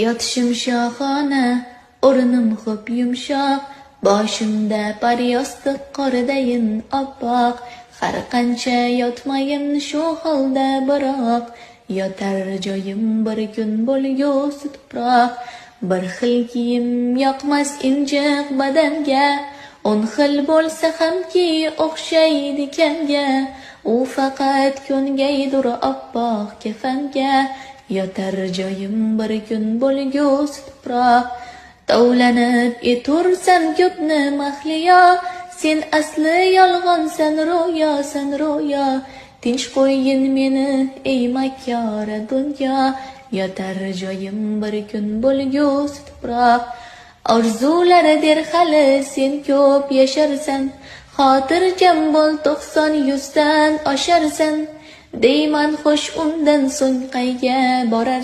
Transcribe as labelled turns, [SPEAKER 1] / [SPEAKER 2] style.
[SPEAKER 1] Yotishim shohona, o'rnim xo'p yumshoq, boshimda paryostiq qordayin oppoq. Har qancha yotmayin shu holda biroq, yotar joyim bir kun bo'lgusi tuproq. Bir xil kiyim yoqmas injiq badanga, 10 xil bo'lsa hamki o'xshaydi kanga. U faqat ko'ngaydur oppoq kafanga, yotar joyim bir kun bo'lgusi tuproq. Tovlanib etursan ko'pni mahliyo, sen asli yolg'onsan ro'yo. Tinch qo'ygin meni ey makkora dunyo, yotar joyim bir kun bo'lgusi tuproq. Orzulari der hali sen ko'p yasharsan, xotirjam bo'l 90-100 dan osharsan. Deyman xo'sh undan so'ng qayga borar